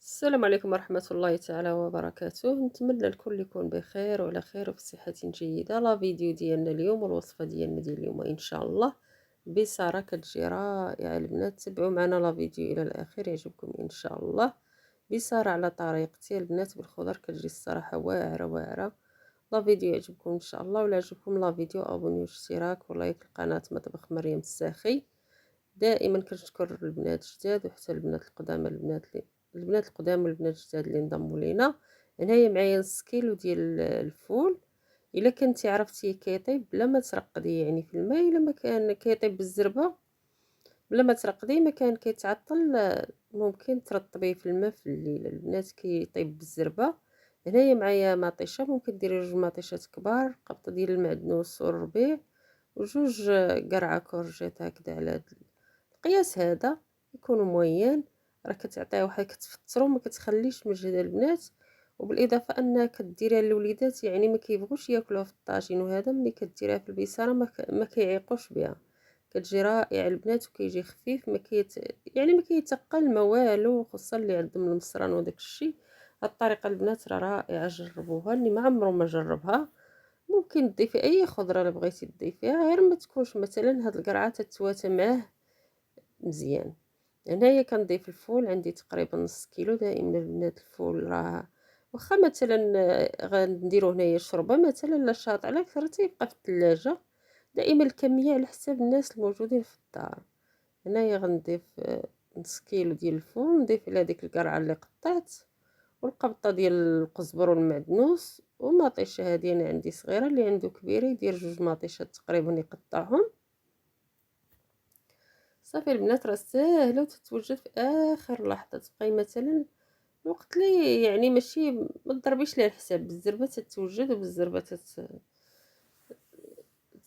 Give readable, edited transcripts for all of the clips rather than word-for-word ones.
السلام عليكم ورحمة الله تعالى وبركاته. نتمنى الكل يكون بخير وعلى خير وفي صحة جيدة. لا فيديو ديالنا اليوم والوصفة ديالنا ديال اليوم ان شاء الله بصراحة كتجي رائعة البنات. تبعوا معنا لا فيديو الى الاخير يعجبكم ان شاء الله. بصراحة على طريقتي البنات بالخضر كتجي الصراحة واعرة واعرة. لا فيديو يعجبكم ان شاء الله، ولا عجبكم لا فيديو ابونيو واشتراك ولايك القناة مطبخ مريم الساخي. دائما كنشكر البنات الجداد وحتى البنات القدامى، البنات القدامى والبنات الجداد اللي انضموا لينا. هنايا معايا نص كيلو ديال الفول. الا كنتي عرفتيه كيطيب بلا ما ترقديه يعني في الماء، الا ما كان كيطيب بالزربه بلا ما ترقديه ما كان كيتعطل، ممكن ترطبيه في الماء في الليل البنات كيطيب بالزربه. هنايا معايا مطيشه، ممكن ديري جوج مطيشات كبار، قبطه ديال المعدنوس والربيع وجوج قرعه كورجيط هكذا على هاد القياس هذا يكون موين. راه كتعطيه واحد كتفطرو ما كتخليش مجهد البنات، وبالاضافه انها كديريها للوليدات يعني ما كيبغوش ياكلوها في الطاجين، وهذا ملي كديريها في البصاره ما كيعيقوش بها. كتجي رائع البنات وكيجي خفيف يعني ما كيتقل ما والو، خصوصا اللي عندهم المصران وداك الشيء. هاد الطريقه البنات راه رائعه، جربوها اللي ما عمره ما جربها. ممكن تضيفي اي خضره اللي بغيتي تضيفيها، غير ما تكونش مثلا هاد القرعه تتواتى معاه مزيان. هنايا كنضيف الفول، عندي تقريبا نص كيلو. دائما البنات الفول راه واخا مثلا غنديرو هنايا شوربه مثلا لا شاطئ لا كثر تيبقى في الثلاجه. دائما الكميه على حساب الناس الموجودين في الدار. هنايا غنضيف نص كيلو ديال الفول، نضيف على ديك القرعه اللي قطعت والقبطه ديال القزبر والمعدنوس ومطيشه. هذه انا عندي صغيره، اللي عنده كبيره يدير جوج مطيشات تقريبا يقطعهم. صافي البنات راه ساهله وتتوجد في اخر لحظه. تبقاي مثلا الوقت لي يعني ماشي ما تضربيش ليها الحساب، بالزربه تتوجد وبالزربه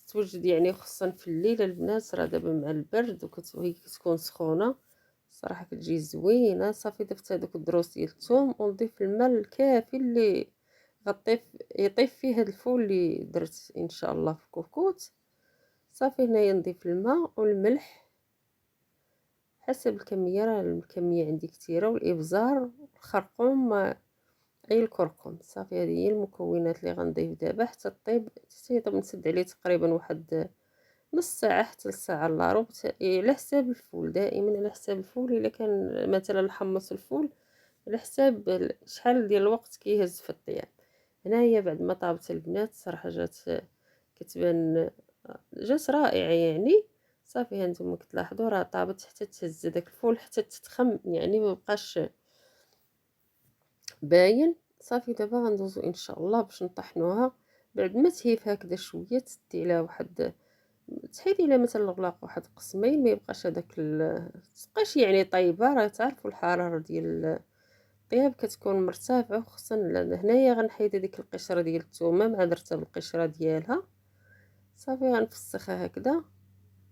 تتوجد يعني، خصوصا في الليل البنات راه دابا مع البرد وهي كتكون سخونه صراحه كتجي زوينه. صافي ضفت هذوك الدروس ديال الثوم ونضيف الماء الكافي اللي غطيف يطيب فيه هذا الفول اللي درت ان شاء الله في كوكوت. صافي هنايا نضيف الماء والملح حسب الكميه، راه الكميه عندي كثيره، والابزار والخرقوم اي الكركم. صافي هذه هي المكونات اللي غنضيف دابا حتى طيب. نسد عليه تقريبا واحد نص ساعه حتى لساعه الا ربع، على حساب الفول. دائما على حساب الفول. الا كان مثلا حمص الفول على حساب شحال ديال الوقت كيهز في الطياب. هنايا بعد ما طابت البنات صراحه كتبان جات رائعه يعني. صافي هانتوما كتلاحظوا راه طابت حتى تهز داك الفول حتى تتخم يعني ما بقاش باين. صافي دابا غندوزو ان شاء الله باش نطحنوها. بعد ما تهيف هكذا شويه تدي لها واحد، تحيدي لها مثلا الغلاق واحد قسمين، ما يبقاش هذاك تبقاش يعني طيبه. راه تعرفوا الحراره ديال الطياب كتكون مرتفعه، خصوصا هنايا غنحيد هذيك القشره ديال الثومه مع درتها بالقشره ديالها. صافي غنفسخها هكذا.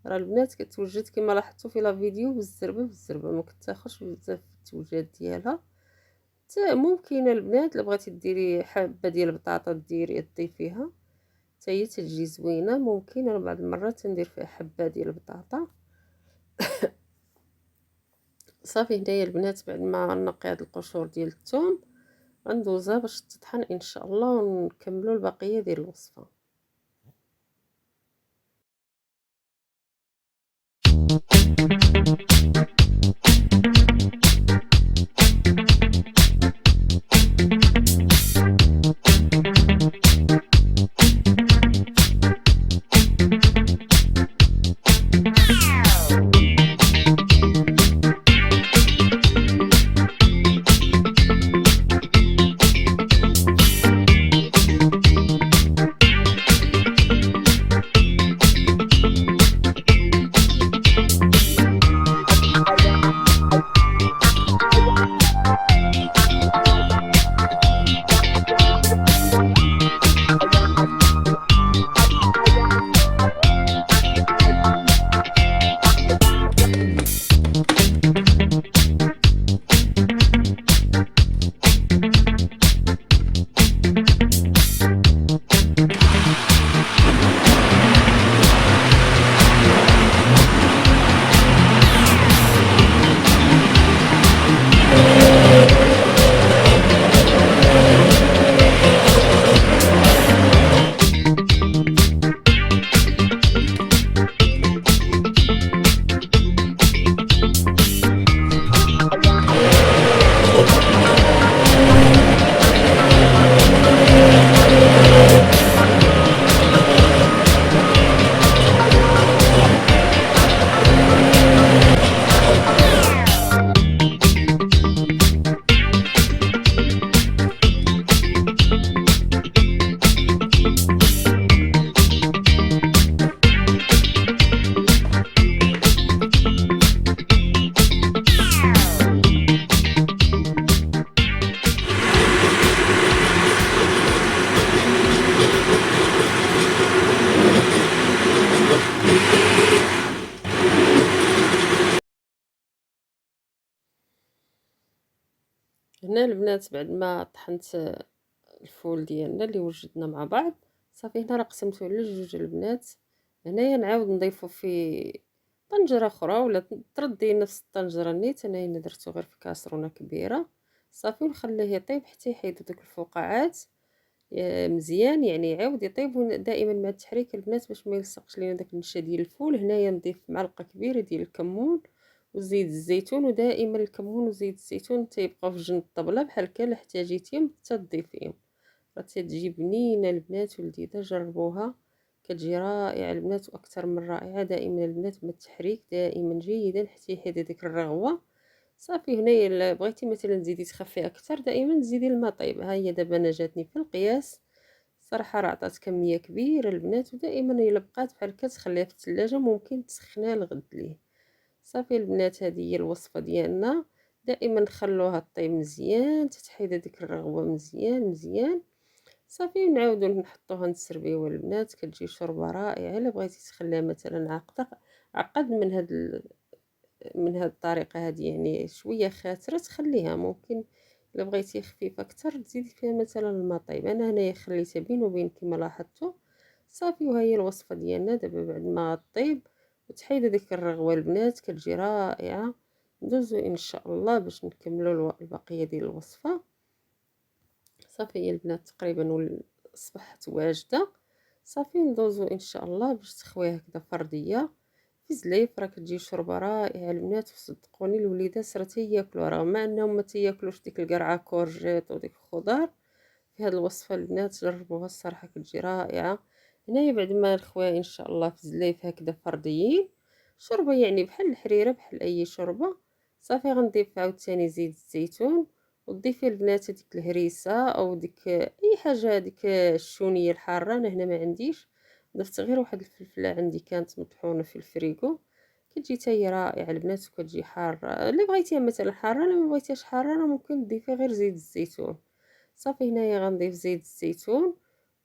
راه البنات كتوجد كما لاحظتوا في لا فيديو بالزربه ما كتاخذش بزاف التوجات ديالها. ممكن البنات الا بغيتي ديري حبه ديال البطاطا ديري تضيفيها حتى هي تجي زوينه. ممكن انا بعض المرات ندير فيها حبه ديال البطاطا. صافي هنايا البنات بعد ما نقي هاد القشور ديال الثوم غندوزها باش تطحن ان شاء الله، ونكملوا البقيه ديال الوصفه. هنا البنات بعد ما طحنت الفول ديالنا اللي وجدنا مع بعض، صافي هنا راه قسمته على جوج البنات. هنايا نعاود نضيفو في طنجرة اخرى ولا تردي نفس الطنجرة نيت، انايا درتو غير في كاسرونة كبيرة صافي، ونخليه يطيب حتى يحيدو دوك الفقاعات مزيان، يعني يعاود يطيب. دائما مع التحريك البنات باش ما يلصقش لينا داك النشا ديال الفول. هنايا نضيف معلقة كبيرة ديال الكمون وزيت الزيتون، ودائما الكمون وزيت الزيتون تيبقاو في جنب الطبلة بحال هكا، الا احتاجيتيهم تضيفيهم، راه تتجي بنينه البنات ولذيذه. جربوها كتجي رائعه البنات، واكثر من رائعه. دائما البنات مع التحريك دائما جيدا حتى يحيد هذيك الرغوه. صافي هنايا الا بغيتي مثلا تزيدي تخفي اكثر دائما تزيدي الماء طيب. ها هي دابا انا جاتني في القياس صراحه، راه عطات كميه كبيره البنات. ودائما الا بقات بحال هكا تخليها في الثلاجه، ممكن تسخنها لغد ليه. صافي البنات هذه هي الوصفه ديالنا. دائما نخلوها طيب مزيان تتحيد هذيك الرغوه مزيان مزيان. صافي نعاودو نحطوها نسربيوها البنات، كتجي شوربه رائعه. الا بغيتي تخليها مثلا عقد من من هاد الطريقه هذه، يعني شويه خاسره تخليها. ممكن الا بغيتي خفيفه اكثر تزيدي فيها مثلا الماء طيب. انا هنايا خليتها بين وبين كما لاحظتوا. صافي وهي الوصفه ديالنا دابا بعد ما طيب وتحيد ديك الرغوه البنات كتجي رائعه. ندوزو ان شاء الله باش نكملوا البقيه ديال الوصفه. صافي هي البنات تقريبا اصبحت واجده. صافي ندوزو ان شاء الله باش تخويها هكذا فرديه في زليف. راه كتجي شوربه رائعه البنات، وصدقوني الوليدات راه تياكلوا، رغم انهم ما تياكلوش ديك القرعه كورجيت وديك الخضار. في هذه الوصفه البنات جربوها الصراحه كتجي رائعه. هنايا بعد ما نخويها ان شاء الله في زليف هكذا فرديين، شوربه يعني بحال الحريره بحال اي شوربه. صافي غنضيف عاوتاني زيت الزيتون، وتضيفي البنات ديك الهريسه او ديك اي حاجه، ديك الشونيه الحاره. انا هنا ما عنديش، ضفت غير واحد الفلفله عندي كانت مطحونه في الفريغو. كتجي حتى هي رائعه البنات وكتجي حاره. اللي بغيتيها مثلا حاره، الا ما بغيتيهاش حاره راه ممكن تضيفي غير زيت الزيتون. صافي هنايا غنضيف زيت الزيتون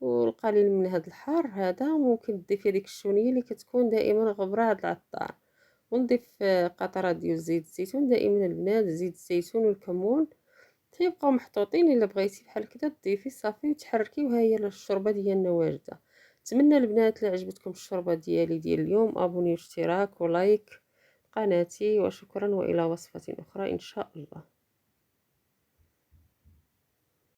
والقليل من هذا الحار هذا. ممكن تضيفي ديك الشونيه اللي كتكون دائما غبره هاد العطار، ونضيف قطرات ديال زيت الزيتون. دائما البنات زيت الزيتون والكمون تيبقاو محطوطين، الا بغيتي بحال هكذا تضيفي صافي وتحركي وها هي الشوربه ديالنا واجده. نتمنى البنات الا عجبتكم الشوربه ديالي ديال اليوم ابوني واشتراك ولايك قناتي، وشكرا والى وصفه اخرى ان شاء الله.